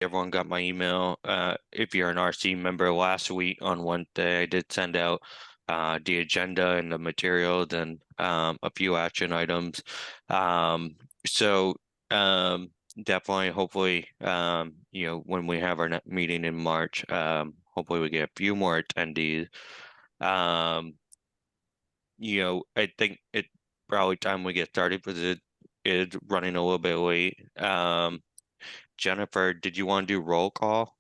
everyone got my email. If you're an RC member, last week on Wednesday, I did send out the agenda and the materials and a few action items. So definitely, hopefully, when we have our next meeting in March, hopefully we get a few more attendees. Um, I think it's probably time we get started because it is running a little bit late. Jennifer, did you want to do roll call?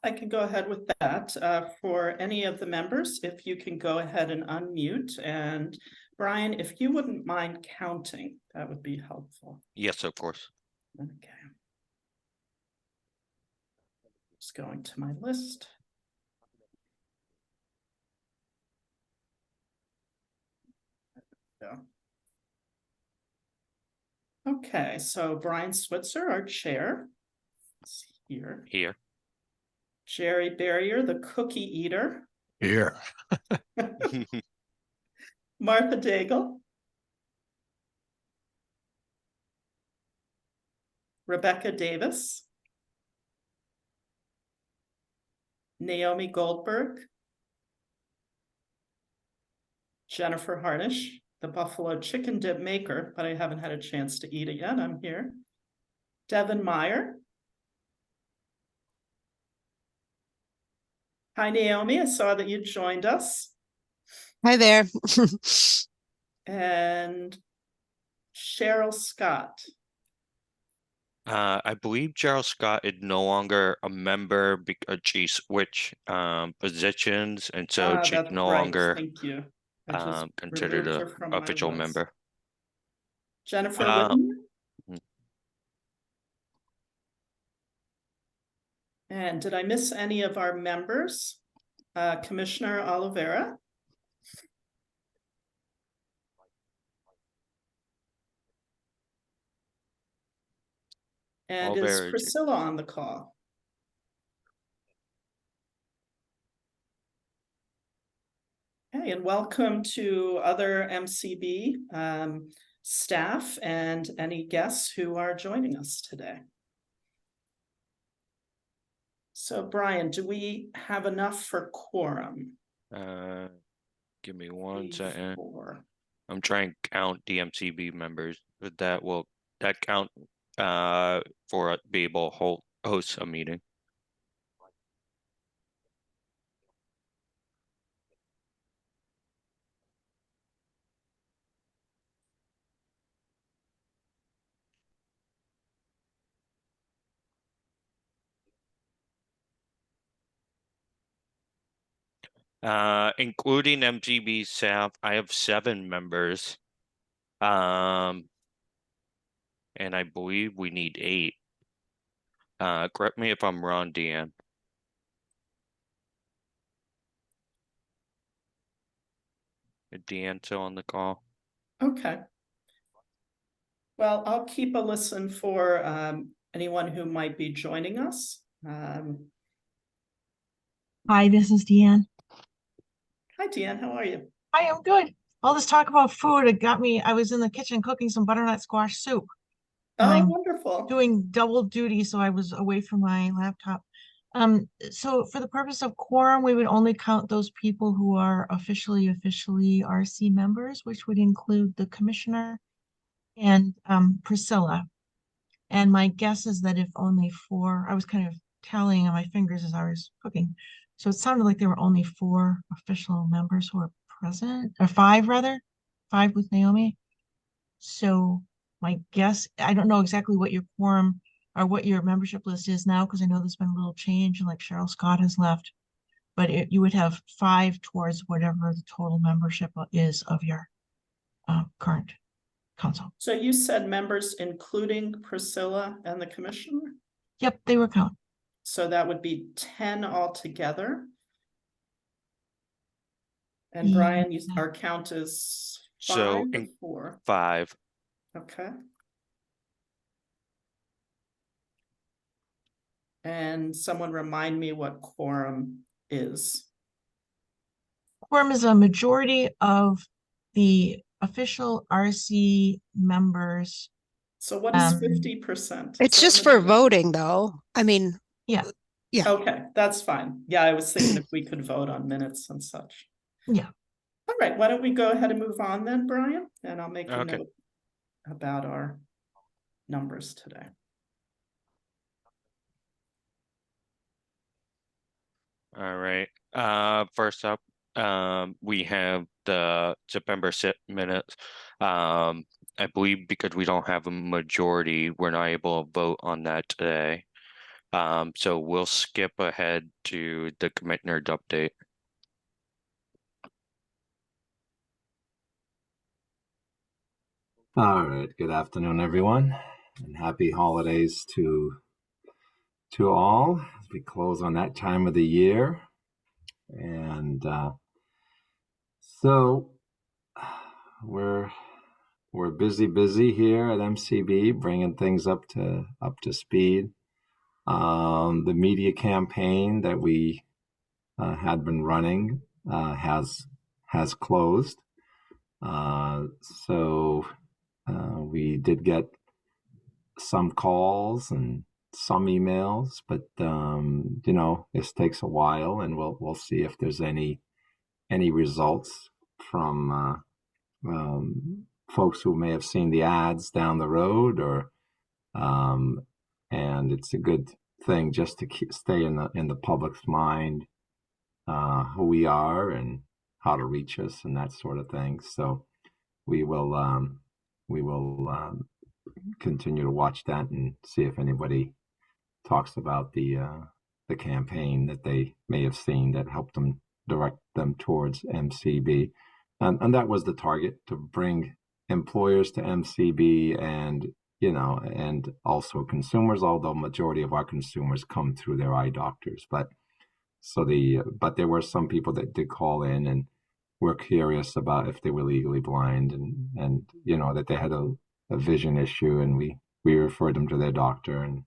I can go ahead with that. For any of the members, if you can go ahead and unmute. And Brian, if you wouldn't mind counting, that would be helpful. Yes, of course. Okay. Just going to my list. Yeah. Okay, so Brian Switzer, our chair, is here. Here. Jerry Barrier, the cookie eater. Here. Martha Daigle. Rebecca Davis. Naomi Goldberg. Jennifer Harnish, the Buffalo chicken dip maker, but I haven't had a chance to eat it yet. I'm here. Devin Meyer. Hi, Naomi. I saw that you joined us. Hi there. And Cheryl Scott. I believe Gerald Scott is no longer a member because she switched positions, and so she's That's no right. longer Thank you. I just considered removed a her from official my list. member. Jennifer Whitten. mm. And did I miss any of our members? Commissioner Oliveira. And is Oliveira. Priscilla on the call? Okay, and welcome to other MCB staff and any guests who are joining us today. So Brian, do we have enough for quorum? Give me one 3, second. 4. I'm trying to count the MCB members, but that count for be able to host a meeting. Including MCB staff, I have 7 members. And I believe we need 8. Correct me if I'm wrong, Deanne. Is Deanne still on the call? Okay. Well, I'll keep a listen for anyone who might be joining us. Hi, this is Deanne. Hi, Deanne. How are you? I am good. All this talk about food, it got me. I was in the kitchen cooking some butternut squash soup. And Oh, I'm wonderful. doing double duty, so I was away from my laptop. So for the purpose of quorum, we would only count those people who are officially RC members, which would include the commissioner and Priscilla. And my guess is that if only 4, I was kind of tallying on my fingers as I was cooking. So it sounded like there were only 4 official members who are present, or 5 rather, 5 with Naomi. So my guess, I don't know exactly what your quorum or what your membership list is now, because I know there's been a little change and like Cheryl Scott has left, but you would have 5 towards whatever the total membership is of your current council. So you said members including Priscilla and the commissioner? Yep, they were count. So that would be 10 altogether. And Brian, our count is 5 So or 4? 5. Okay. And someone remind me what quorum is. Quorum is a majority of the official RC members So what is Um, 50%? It's just for voting, though. I mean, Yeah. yeah. Okay, that's fine. Yeah, I was thinking if we could vote on minutes and such. Yeah. All right, why don't we go ahead and move on then, Brian? And I'll make a Okay. note about our numbers today. All right. First up, we have the September sit minutes. I believe because we don't have a majority, we're not able to vote on that today. So we'll skip ahead to the commissioner's update. All right, good afternoon, everyone, and happy holidays to all as we close on that time of the year. And so we're busy here at MCB, bringing things up to speed. The media campaign that we had been running has closed. So we did get some calls and some emails, but you know, this takes a while, and we'll see if there's any results from folks who may have seen the ads down the road, or and it's a good thing just to stay in the public's mind, who we are and how to reach us and that sort of thing. So we will continue to watch that and see if anybody talks about the campaign that they may have seen that helped them direct them towards MCB, and that was the target, to bring employers to MCB, and you know, and also consumers. Although majority of our consumers come through their eye doctors, but there were some people that did call in and were curious about if they were legally blind, and you know, that they had a vision issue, and we referred them to their doctor, and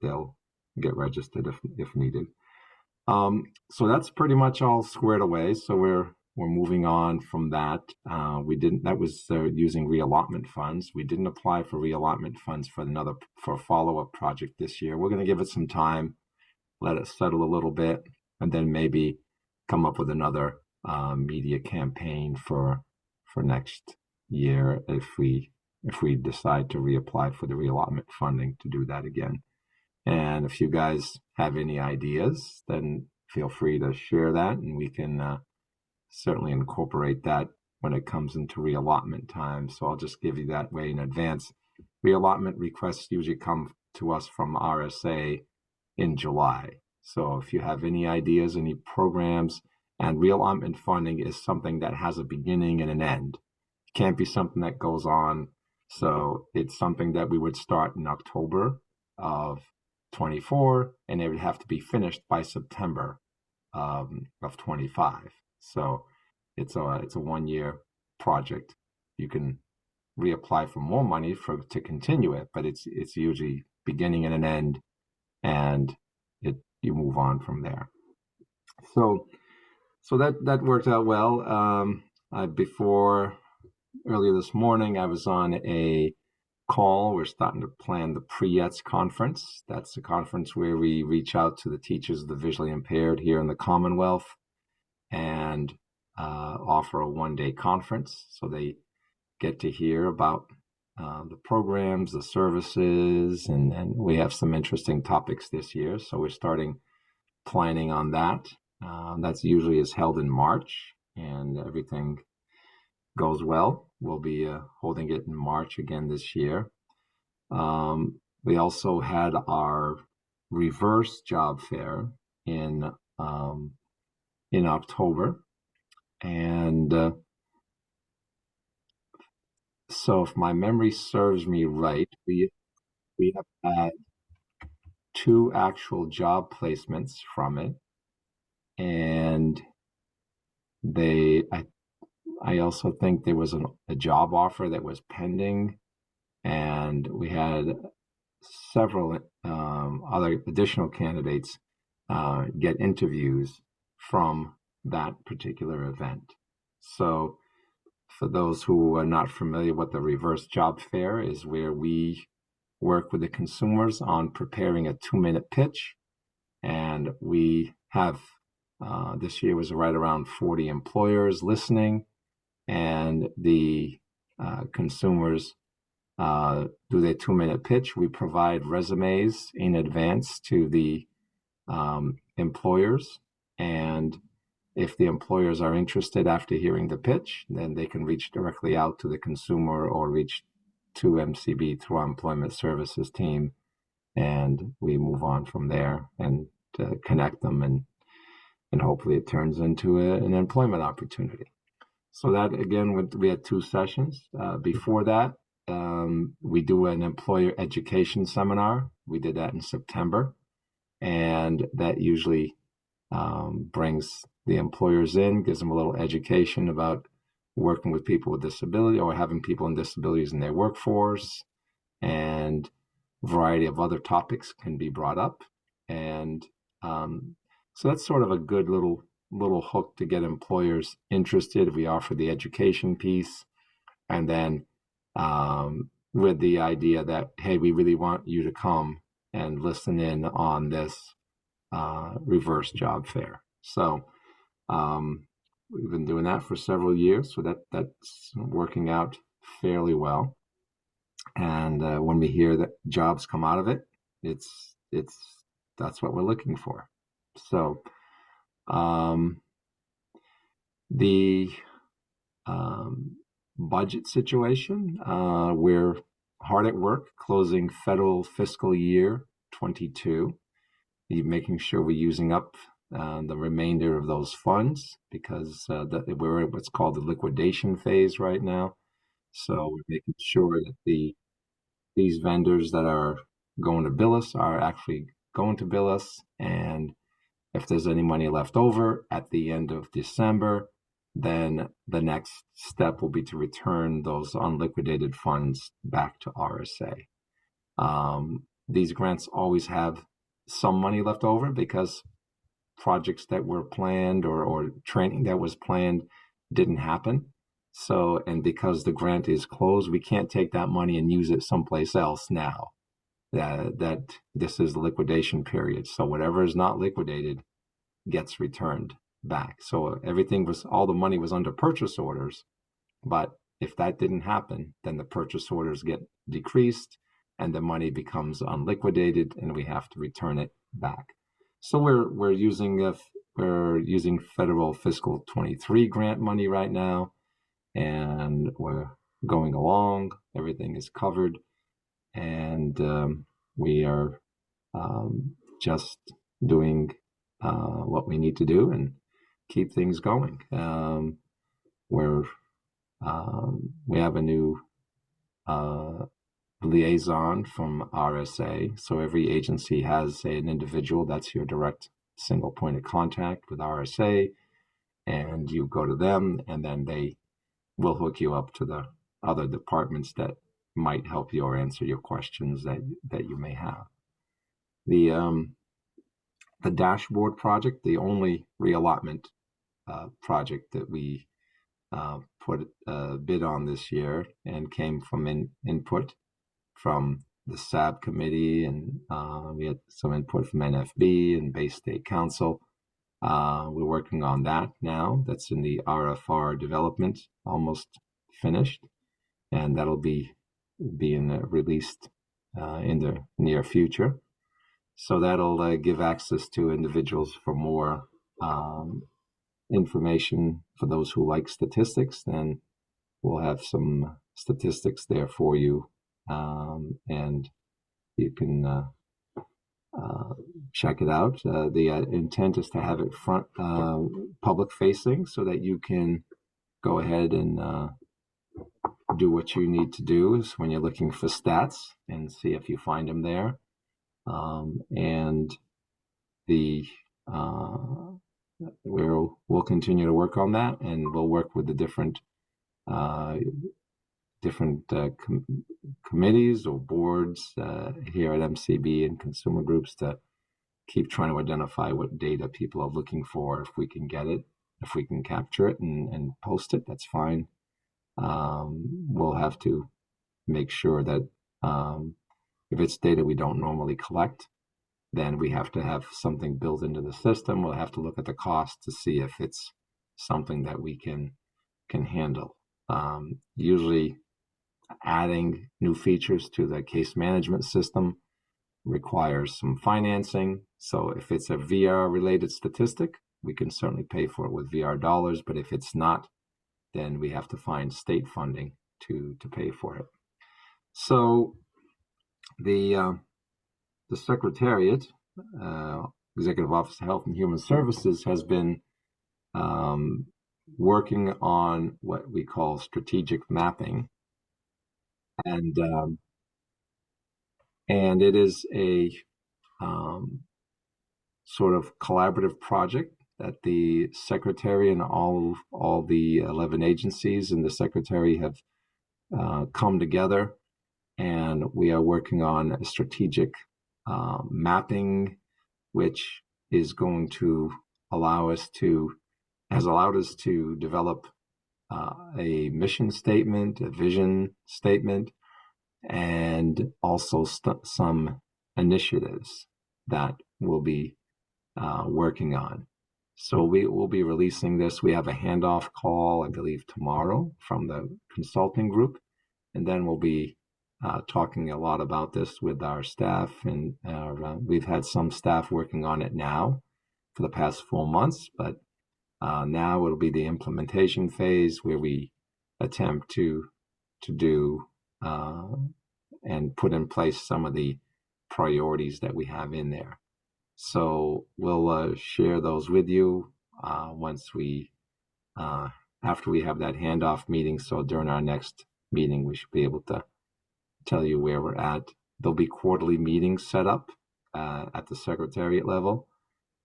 they'll get registered if needed. So that's pretty much all squared away. So we're moving on from that. That was using reallotment funds. We didn't apply for reallotment funds for a follow-up project this year. We're going to give it some time, let it settle a little bit, and then maybe come up with another media campaign for next year if we decide to reapply for the reallotment funding to do that again. And if you guys have any ideas, then feel free to share that, and we can certainly incorporate that when it comes into reallotment time. So I'll just give you that way in advance. Reallotment requests usually come to us from RSA in July. So if you have any ideas, any programs, and reallotment funding is something that has a beginning and an end. It can't be something that goes on. So it's something that we would start in October of 24, and it would have to be finished by September of 25. So it's a 1-year project. You can reapply for more money to continue it, but it's usually beginning and an end, and you move on from there. So that worked out well. Before earlier this morning, I was on a call. We're starting to plan the PREETS conference. That's a conference where we reach out to the teachers of the visually impaired here in the Commonwealth and offer a 1-day conference, so they get to hear about the programs, the services, and we have some interesting topics this year. So we're starting planning on that. That's usually is held in March, and everything goes well, we'll be holding it in March again this year. We also had our reverse job fair in October, and so if my memory serves me right, we have had 2 actual job placements from it, and I also think there was a job offer that was pending, and we had several other additional candidates get interviews from that particular event. So for those who are not familiar, what the reverse job fair is, where we work with the consumers on preparing a 2-minute pitch. And we have, this year was right around 40 employers listening, and the consumers do their 2-minute pitch. We provide resumes in advance to the employers, and if the employers are interested after hearing the pitch, then they can reach directly out to the consumer or reach to MCB through our employment services team, and we move on from there and connect them, and hopefully it turns into an employment opportunity. So that, again, we had 2 sessions. Before that, we do an employer education seminar. We did that in September, and that usually brings the employers in, gives them a little education about working with people with disability or having people with disabilities in their workforce, and a variety of other topics can be brought up. And so that's sort of a good little hook to get employers interested. We offer the education piece, and then with the idea that, hey, we really want you to come and listen in on this reverse job fair. So we've been doing that for several years, so that's working out fairly well. And when we hear that jobs come out of it, it's that's what we're looking for. So the budget situation, we're hard at work closing federal fiscal year 22, making sure we're using up the remainder of those funds, because we're in what's called the liquidation phase right now. So we're making sure that these vendors that are going to bill us are actually going to bill us, and if there's any money left over at the end of December, then the next step will be to return those unliquidated funds back to RSA. These grants always have some money left over because projects that were planned or training that was planned didn't happen. So, and because the grant is closed, we can't take that money and use it someplace else now. That this is the liquidation period. So whatever is not liquidated gets returned back. So all the money was under purchase orders, but if that didn't happen, then the purchase orders get decreased and the money becomes unliquidated and we have to return it back. So we're using federal fiscal 23 grant money right now, and we're going along. Everything is covered, and we are just doing what we need to do and keep things going. We have a new liaison from RSA. So every agency has an individual that's your direct single point of contact with RSA, and you go to them, and then they will hook you up to the other departments that might help you or answer your questions that you may have. The dashboard project, the only reallotment project that we put a bid on this year, and came from input from the SAB committee, and we had some input from NFB and Bay State Council. We're working on that now. That's in the RFR development, almost finished, and that'll be being released in the near future. So that'll give access to individuals for more information. For those who like statistics, then we'll have some statistics there for you, and you can check it out. The intent is to have it front public facing, so that you can go ahead and do what you need to do is when you're looking for stats and see if you find them there. And we'll continue to work on that, and we'll work with the different committees or boards here at MCB and consumer groups to keep trying to identify what data people are looking for. If we can get it, if we can capture it and post it, that's fine. we'll have to make sure that if it's data we don't normally collect, then we have to have something built into the system. We'll have to look at the cost to see if it's something that we can handle. Usually adding new features to the case management system requires some financing. So if it's a VR related statistic, we can certainly pay for it with VR dollars, but if it's not, then we have to find state funding to pay for it. So the Secretariat, Executive Office of Health and Human Services, has been working on what we call strategic mapping, and it is a sort of collaborative project that the Secretary and all the 11 agencies and the Secretary have come together, and we are working on a strategic mapping, which is going to has allowed us to develop a mission statement, a vision statement, and also some initiatives that we'll be working on. So we will be releasing this. We have a handoff call, I believe, tomorrow from the consulting group, and then we'll be talking a lot about this with our staff, and we've had some staff working on it now for the past 4 months, but now it'll be the implementation phase where we attempt to do and put in place some of the priorities that we have in there. So we'll share those with you once we after we have that handoff meeting. So during our next meeting, we should be able to tell you where we're at. There'll be quarterly meetings set up at the Secretariat level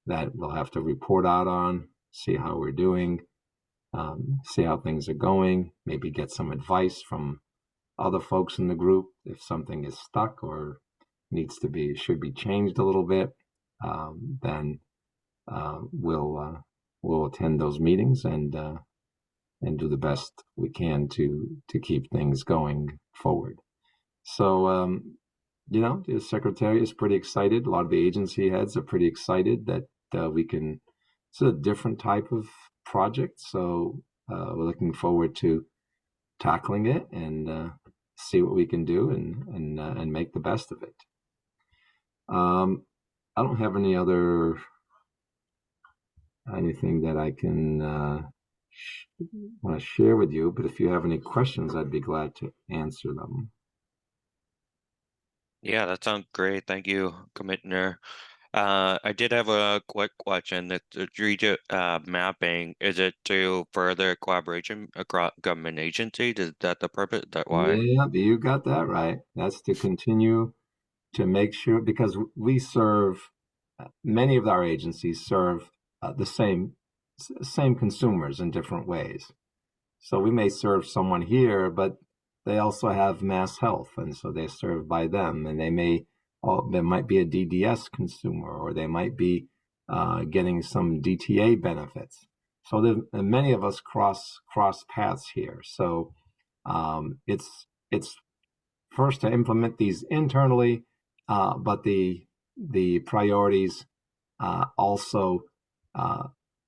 that we'll have to report out on, see how we're doing, see how things are going, maybe get some advice from other folks in the group if something is stuck or should be changed a little bit. Then we'll attend those meetings and do the best we can to keep things going forward. So the Secretary is pretty excited. A lot of the agency heads are pretty excited that it's a different type of project. So we're looking forward to tackling it and see what we can do and make the best of it. I don't have anything that I can want to share with you, but if you have any questions, I'd be glad to answer them. Yeah, that sounds great. Thank you, Commissioner. I did have a quick question. The strategic mapping, is it to further collaboration across government agencies? Is that the purpose? Is that why? Yeah, you got that right. That's to continue to make sure, because we serve, many of our agencies serve the same consumers in different ways. So we may serve someone here, but they also have mass health, and so they're served by them, and there might be a DDS consumer, or they might be getting some DTA benefits. So there many of us cross paths here. So it's first to implement these internally, but the priorities also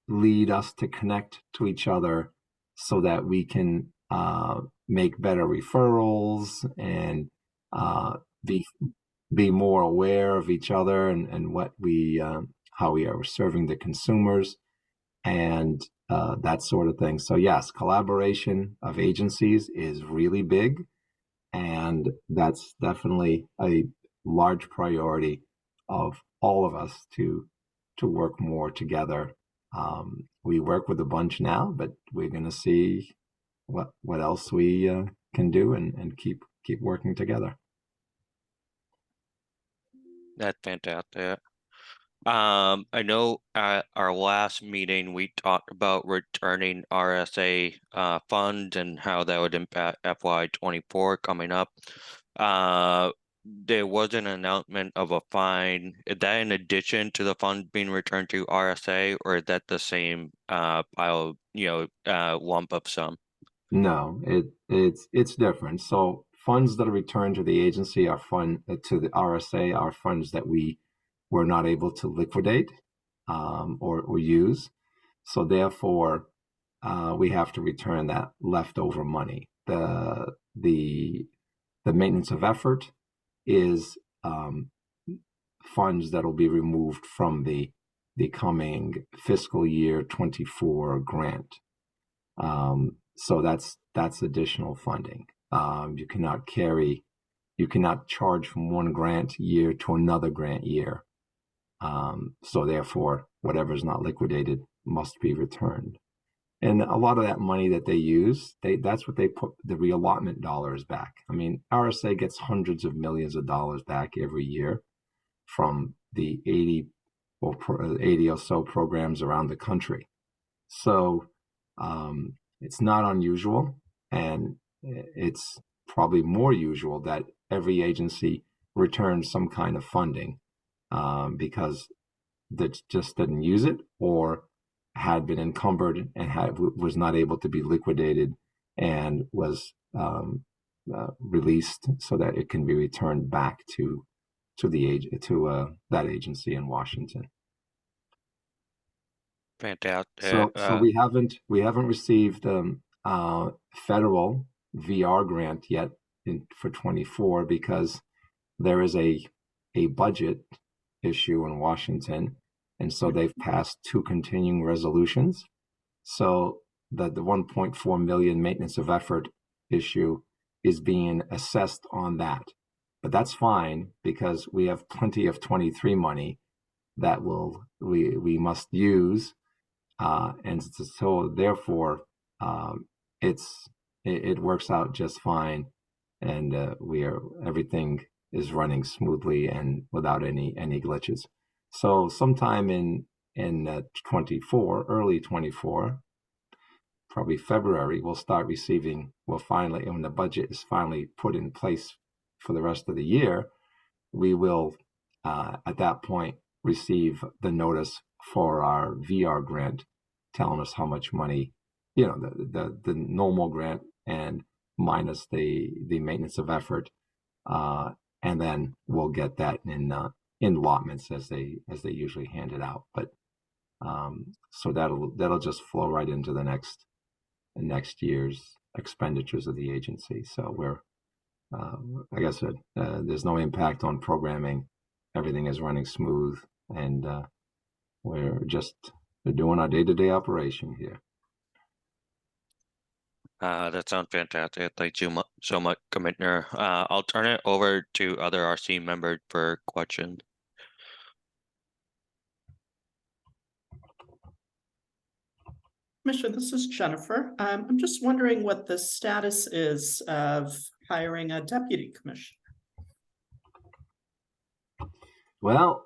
lead us to connect to each other so that we can make better referrals and be more aware of each other and what how we are serving the consumers and that sort of thing. So yes, collaboration of agencies is really big, and that's definitely a large priority of all of us to work more together. We work with a bunch now, but we're going to see what else we can do and keep working together. That's fantastic. I know at our last meeting we talked about returning RSA funds and how that would impact FY24 coming up. There was an announcement of a fine. Is that in addition to the funds being returned to RSA, or is that the same lump of sum? No, it's different. So funds that are returned to the agency are to the RSA are funds that we were not able to liquidate or use. So therefore, we have to return that leftover money. The maintenance of effort is funds that will be removed from the coming fiscal year 24 grant. So that's additional funding. You cannot charge from one grant year to another grant year. So therefore, whatever is not liquidated must be returned. And a lot of that money that they use, that's what they put the reallotment dollars back. I mean, RSA gets hundreds of millions of dollars back every year from the 80 or so programs around the country. So it's not unusual, and it's probably more usual that every agency returns some kind of funding because that just didn't use it or had been encumbered and was not able to be liquidated and was released so that it can be returned back to that agency in Washington. Fantastic. So we haven't received federal VR grant yet for 24 because there is a budget issue in Washington, and so they've passed 2 continuing resolutions. So the 1.4 million maintenance of effort issue is being assessed on that, but that's fine because we have plenty of 23 money that we must use. And so therefore, it works out just fine, and everything is running smoothly and without any glitches. So sometime in 24, early 24, probably February, we'll finally, when the budget is finally put in place for the rest of the year, we will at that point receive the notice for our VR grant, telling us how much money, the normal grant and minus the maintenance of effort, and then we'll get that in allotments as they usually hand it out. But so that'll just flow right into the next year's expenditures of the agency. So we're like I said, there's no impact on programming. Everything is running smooth, and we're doing our day-to-day operation here. That sounds fantastic. Thank you so much, Commissioner. I'll turn it over to other RC members for questions. Commissioner, this is Jennifer. I'm just wondering what the status is of hiring a deputy commissioner. Well,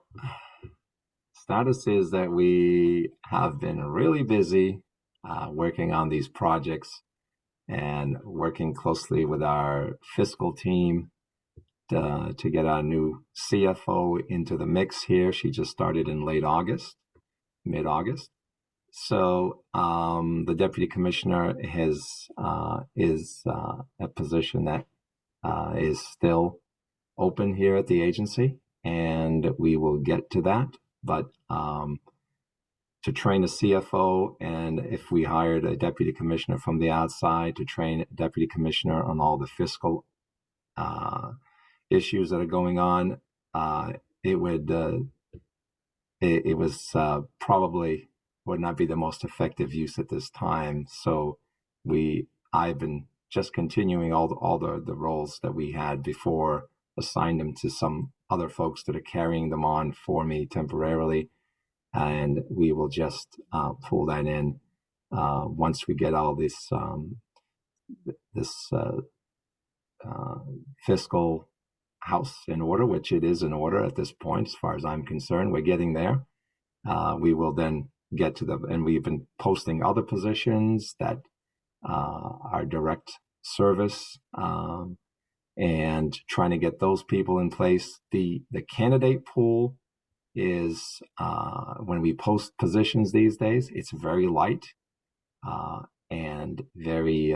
status is that we have been really busy working on these projects and working closely with our fiscal team to get our new CFO into the mix here. She just started in mid-August. So the deputy commissioner is a position that is still open here at the agency, and we will get to that. But to train a CFO, and if we hired a deputy commissioner from the outside to train a deputy commissioner on all the fiscal issues that are going on, probably would not be the most effective use at this time. So I've been just continuing all the roles that we had before, assigned them to some other folks that are carrying them on for me temporarily, and we will just pull that in once we get all this fiscal house in order, which it is in order at this point as far as I'm concerned. We're getting there. We will then get to and we've been posting other positions that are direct service, and trying to get those people in place. The candidate pool is, when we post positions these days, it's very light and very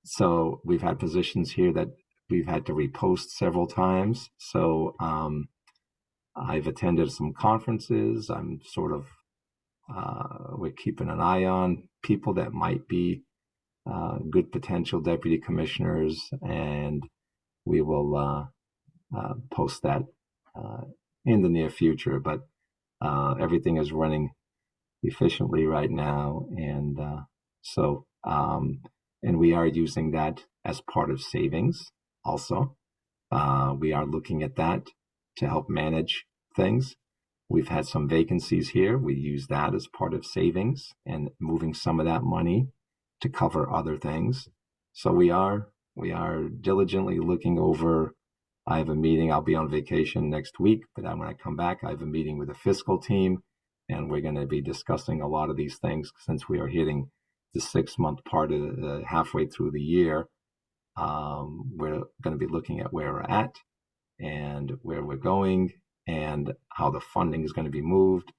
So we've had positions here that we've had to repost several times. So I've attended some conferences. I'm sort of we're keeping an eye on people that might be good potential deputy commissioners, and we will post that in the near future. But everything is running efficiently right now, and and we are using that as part of savings also. We are looking at that to help manage things. We've had some vacancies here. We use that as part of savings and moving some of that money to cover other things. So we are diligently looking over. I have a meeting. I'll be on vacation next week, but when I come back, I have a meeting with the fiscal team, and we're going to be discussing a lot of these things since we are hitting the 6-month part of halfway through the year. We're going to be looking at where we're at and where we're going and how the funding is going to be moved.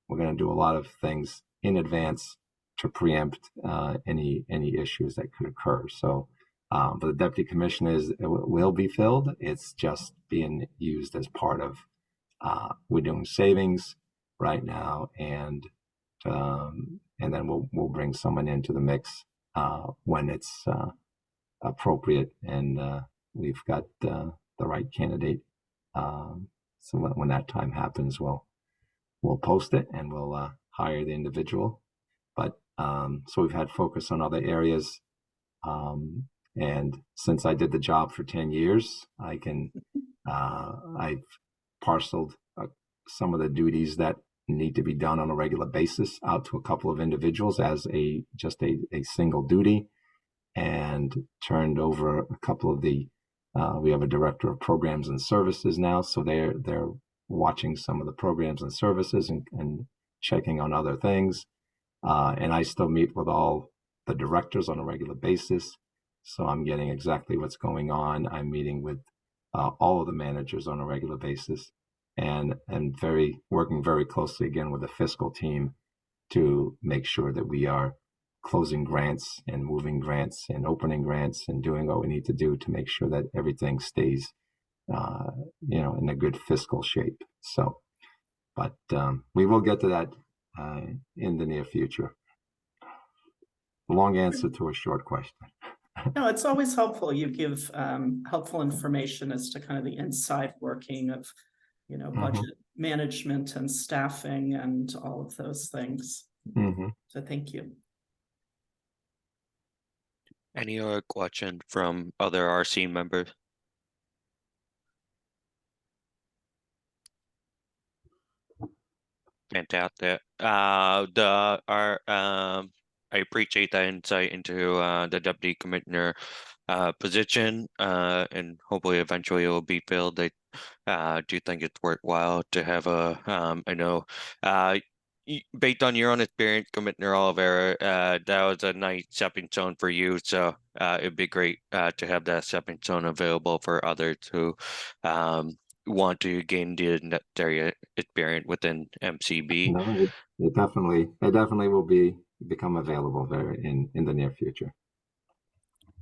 We're going to do a lot of things in advance to preempt any issues that could occur. So, but the deputy commissioners will be filled. It's just being used as part of. We're doing savings right now, and then we'll bring someone into the mix when it's appropriate and we've got the right candidate. So when that time happens, we'll post it and we'll hire the individual. But so we've had focus on other areas. And since I did the job for 10 years, I've parceled some of the duties that need to be done on a regular basis out to a couple of individuals as just a single duty, and turned over a couple of the we have a director of programs and services now, so they're watching some of the programs and services and checking on other things. And I still meet with all the directors on a regular basis, so I'm getting exactly what's going on. I'm meeting with all of the managers on a regular basis, and working very closely again with the fiscal team to make sure that we are closing grants and moving grants and opening grants and doing what we need to do to make sure that everything stays, in a good fiscal shape. So, but we will get to that in the near future. Long answer to a short question. No, it's always helpful. You give helpful information as to kind of the inside working of, budget management and staffing and all of those things. So thank you. Any other question from other RC members? Fantastic. I appreciate that insight into the deputy commissioner position, and hopefully eventually it will be filled. I do think it's worthwhile to have I know, based on your own experience, Commissioner Oliveira, that was a nice stepping stone for you. So it'd be great to have that stepping stone available for others who want to gain the necessary experience within MCB. No, it definitely will become available in the near future.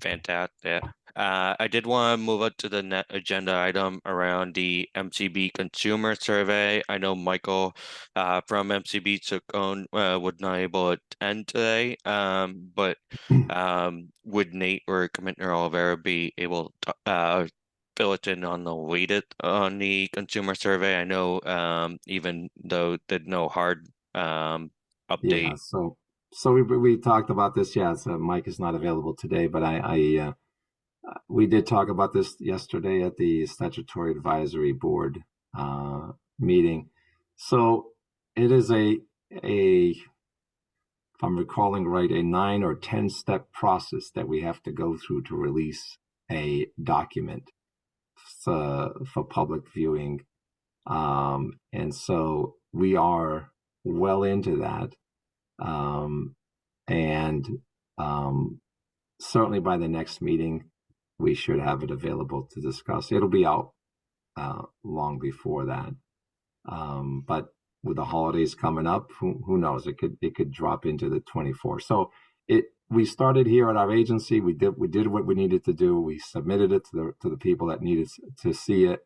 Fantastic. I did want to move up to the agenda item around the MCB consumer survey. I know Michael from MCB took on was not able to attend today, but would Nate or Commissioner Oliveira be able to fill it in on the latest on the consumer survey? I know even though there's no hard update. Yeah, so we talked about this. Yeah, so Mike is not available today, but we did talk about this yesterday at the Statutory Advisory Board meeting. So it is if I'm recalling right, a 9 or 10 step process that we have to go through to release a document for public viewing. And so we are well into that. Certainly by the next meeting, we should have it available to discuss. It'll be out long before that. But with the holidays coming up, who knows? It could drop into the 24th. So we started here at our agency. We did what we needed to do. We submitted it to the people that needed to see it.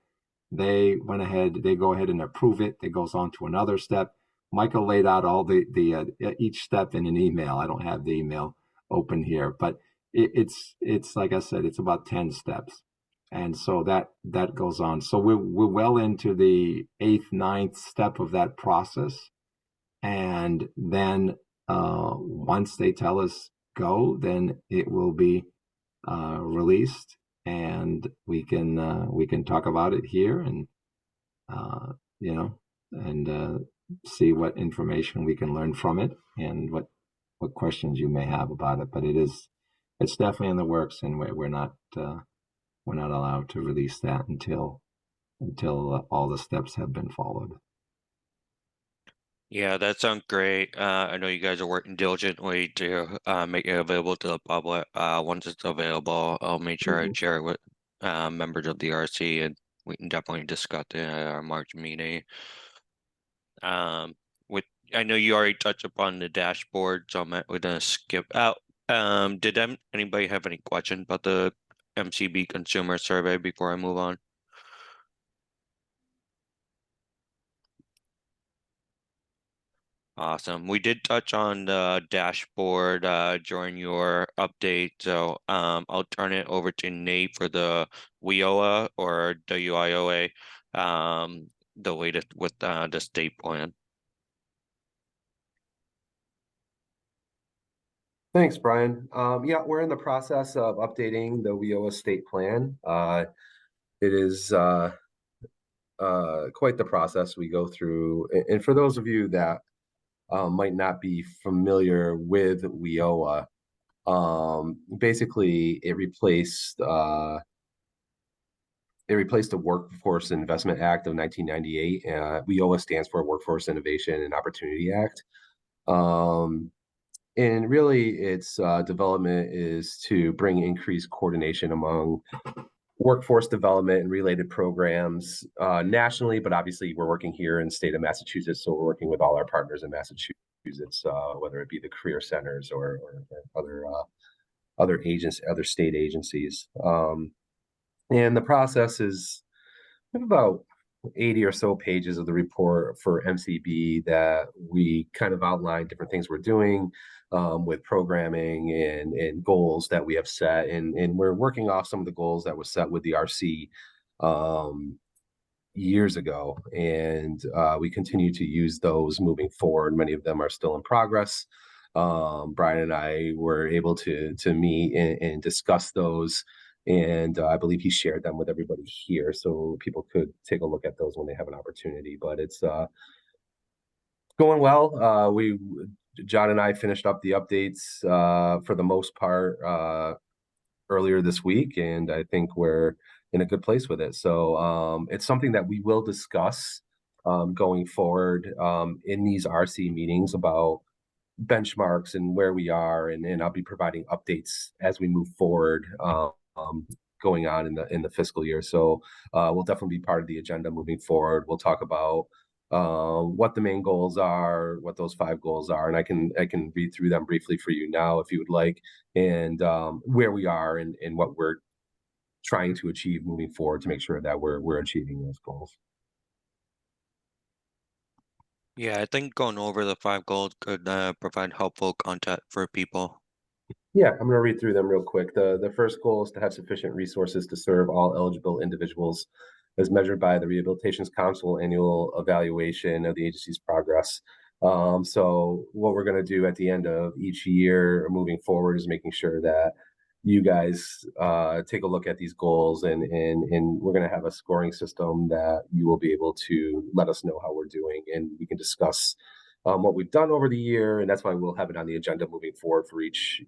They went ahead. They go ahead and approve it. It goes on to another step. Michael laid out all the each step in an email. I don't have the email open here, but it's like I said, it's about 10 steps, and so that goes on. So we're well into the 8th, 9th step of that process, and then once they tell us go, then it will be released, and we can talk about it here, and you know, and see what information we can learn from it, and what questions you may have about it. But it's definitely in the works, and we're not allowed to release that until all the steps have been followed. Yeah, that sounds great. I know you guys are working diligently to make it available to the public. Once it's available, I'll make sure I share it with members of the RC, and we can definitely discuss it at our March meeting. Um, with I know you already touched upon the dashboard, so we're gonna skip out. Did anybody have any questions about the MCB consumer survey before I move on? Awesome. We did touch on the dashboard during your update, so I'll turn it over to Nate for the WIOA or WIOA, the latest with the state plan. Thanks, Brian. Yeah, we're in the process of updating the WIOA state plan. It is quite the process we go through. And for those of you that might not be familiar with WIOA, basically it replaced the Workforce Investment Act of 1998. WIOA stands for Workforce Innovation and Opportunity Act. And really, its development is to bring increased coordination among workforce development and related programs nationally, but obviously we're working here in the state of Massachusetts, so we're working with all our partners in Massachusetts, whether it be the career centers or other state agencies. And the process is about 80 or so pages of the report for MCB that we kind of outline different things we're doing with programming and goals that we have set. And we're working off some of the goals that was set with the RC years ago. And we continue to use those moving forward. Many of them are still in progress. Brian and I were able to meet and discuss those. And I believe he shared them with everybody here, so people could take a look at those when they have an opportunity. But it's going well. John and I finished up the updates for the most part earlier this week, and I think we're in a good place with it. So it's something that we will discuss going forward in these RC meetings about benchmarks and where we are, and I'll be providing updates as we move forward going on in the fiscal year. So we'll definitely be part of the agenda moving forward. We'll talk about what the main goals are, what those 5 goals are, and I can read through them briefly for you now if you would like, and where we are and what we're trying to achieve moving forward to make sure that we're achieving those goals. Yeah, I think going over the 5 goals could provide helpful content for people. Yeah, I'm going to read through them real quick. The first goal is to have sufficient resources to serve all eligible individuals as measured by the Rehabilitation Council annual evaluation of the agency's progress. So what we're going to do at the end of each year moving forward is making sure that you guys take a look at these goals, and we're going to have a scoring system that you will be able to let us know how we're doing, and we can discuss what we've done over the year, and that's why we'll have it on the agenda moving forward for each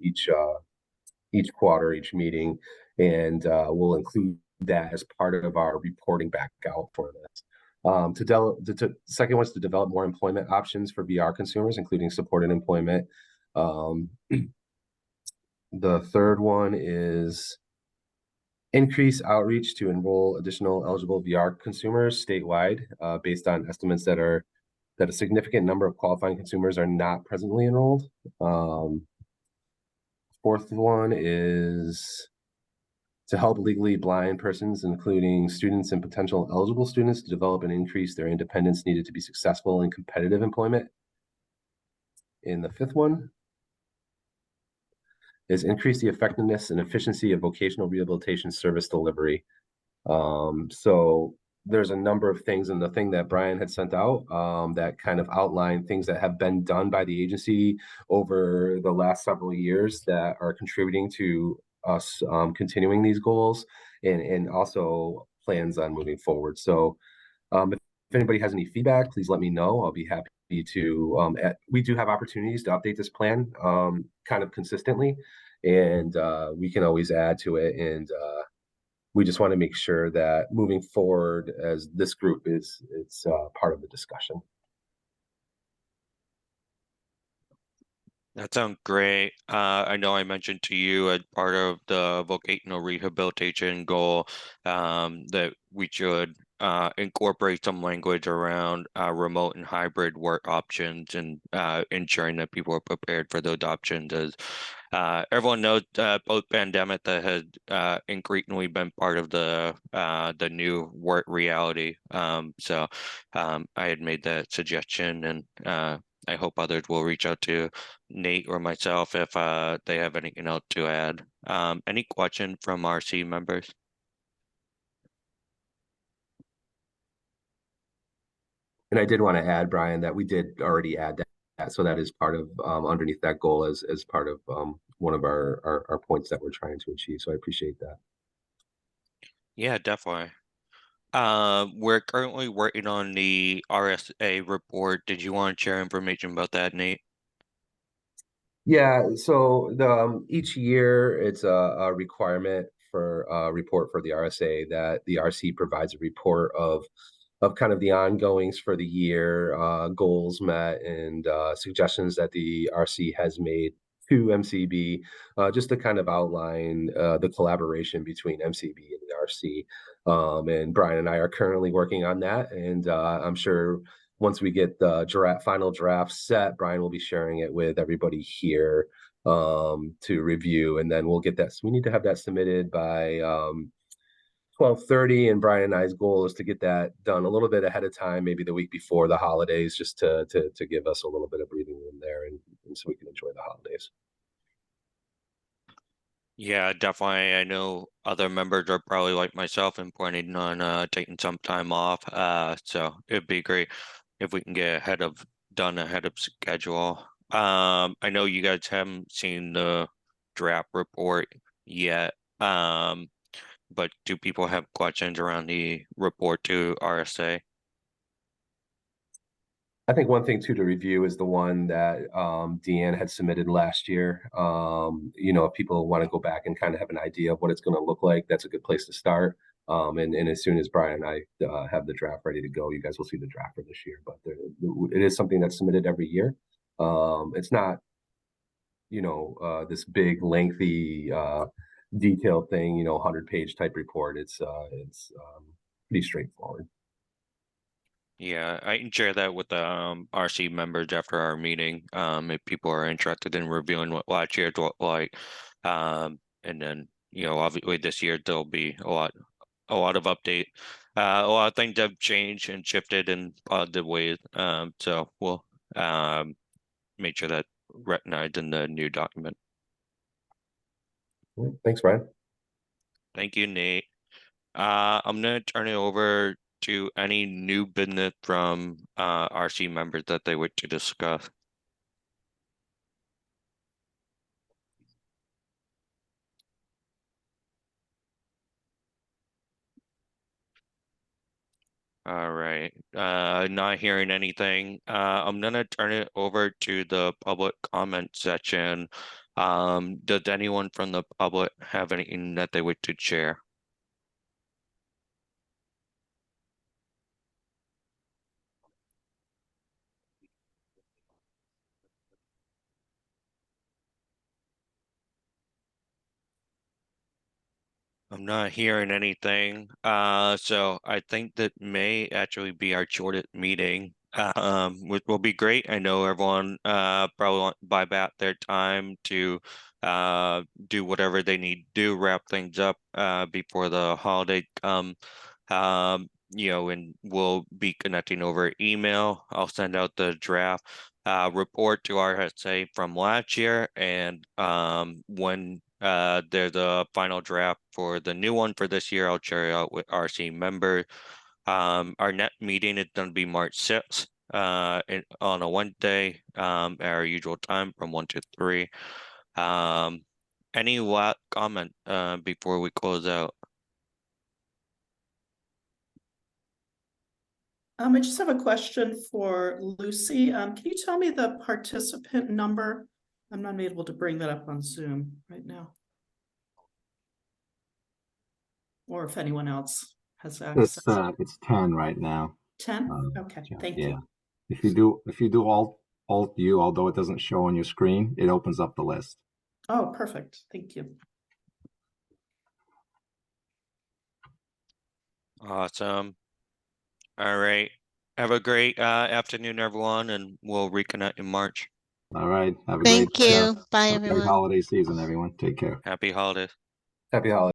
quarter, each meeting, and we'll include that as part of our reporting back out for this. The second one is to develop more employment options for VR consumers, including supported employment. The third one is increase outreach to enroll additional eligible VR consumers statewide, based on estimates that a significant number of qualifying consumers are not presently enrolled. Fourth one is to help legally blind persons, including students and potential eligible students, to develop and increase their independence needed to be successful in competitive employment. And the fifth one is increase the effectiveness and efficiency of vocational rehabilitation service delivery. So there's a number of things, and the thing that Brian had sent out that kind of outline things that have been done by the agency over the last several years that are contributing to us continuing these goals, and also plans on moving forward. So if anybody has any feedback, please let me know. I'll be happy to, we do have opportunities to update this plan kind of consistently, and we can always add to it. And we just want to make sure that moving forward as this group it's part of the discussion. That sounds great. I know I mentioned to you as part of the vocational rehabilitation goal that we should incorporate some language around remote and hybrid work options, and ensuring that people are prepared for those options. As everyone knows, post-pandemic that has increasingly been part of the new work reality. So I had made that suggestion, and I hope others will reach out to Nate or myself if they have anything else to add. Any question from RC members? And I did want to add, Brian, that we did already add that, so that is part of underneath that goal as part of one of our points that we're trying to achieve. So I appreciate that. Yeah, definitely. We're currently working on the RSA report. Did you want to share information about that, Nate? Yeah, so the each year it's a requirement for a report for the RSA that the RC provides a report of kind of the ongoings for the year, goals met, and suggestions that the RC has made to MCB, just to kind of outline the collaboration between MCB and the RC. And Brian and I are currently working on that, and I'm sure once we get the final draft set, Brian will be sharing it with everybody here to review, and then we'll get that. So we need to have that submitted by 12:30, and Brian and I's goal is to get that done a little bit ahead of time, maybe the week before the holidays, just to give us a little bit of breathing room there, and so we can enjoy the holidays. Yeah, definitely. I know other members are probably like myself and planning on taking some time off. So it'd be great if we can get done ahead of schedule. I know you guys haven't seen the draft report yet. But do people have questions around the report to RSA? I think one thing too to review is the one that Deanne had submitted last year. If people want to go back and kind of have an idea of what it's going to look like, that's a good place to start. And as soon as Brian and I have the draft ready to go, you guys will see the draft for this year. But it is something that's submitted every year. It's not, this big, lengthy, detailed thing, 100-page type report. It's pretty straightforward. Yeah, I can share that with the RC members after our meeting. If people are interested in reviewing what last year's looked like. And then, obviously this year there'll be a lot of update. A lot of things have changed and shifted in positive ways. So we'll make sure that recognized in the new document. Thanks, Brian. Thank you, Nate. I'm gonna turn it over to any new business from RC members that they wish to discuss. All right. Not hearing anything. I'm gonna turn it over to the public comment section. Does anyone from the public have anything that they wish to share? I'm not hearing anything. So I think that may actually be our shortest meeting which will be great. I know everyone probably want to buy back their time to do whatever they need to do, wrap things up before the holiday come. And we'll be connecting over email. I'll send out the draft report to RSA from last year, and when there's a final draft for the new one for this year, I'll share it out with RC members. Our next meeting is going to be March 6th on a Wednesday at our usual time from 1 to 3. Any last comment before we close out? I just have a question for Lucy. Can you tell me the participant number? I'm not able to bring that up on Zoom right now. Or if anyone else has access. It's 10 right now. 10? Okay, thank Yeah. you. If you do Alt U, although it doesn't show on your screen, it opens up the list. Oh, perfect. Thank you. Awesome. All right. Have a great afternoon, everyone, and we'll reconnect in March. All right. Have a Thank great you. Bye, have a great everyone. holiday season, everyone. Take care. Happy holidays. Happy holidays.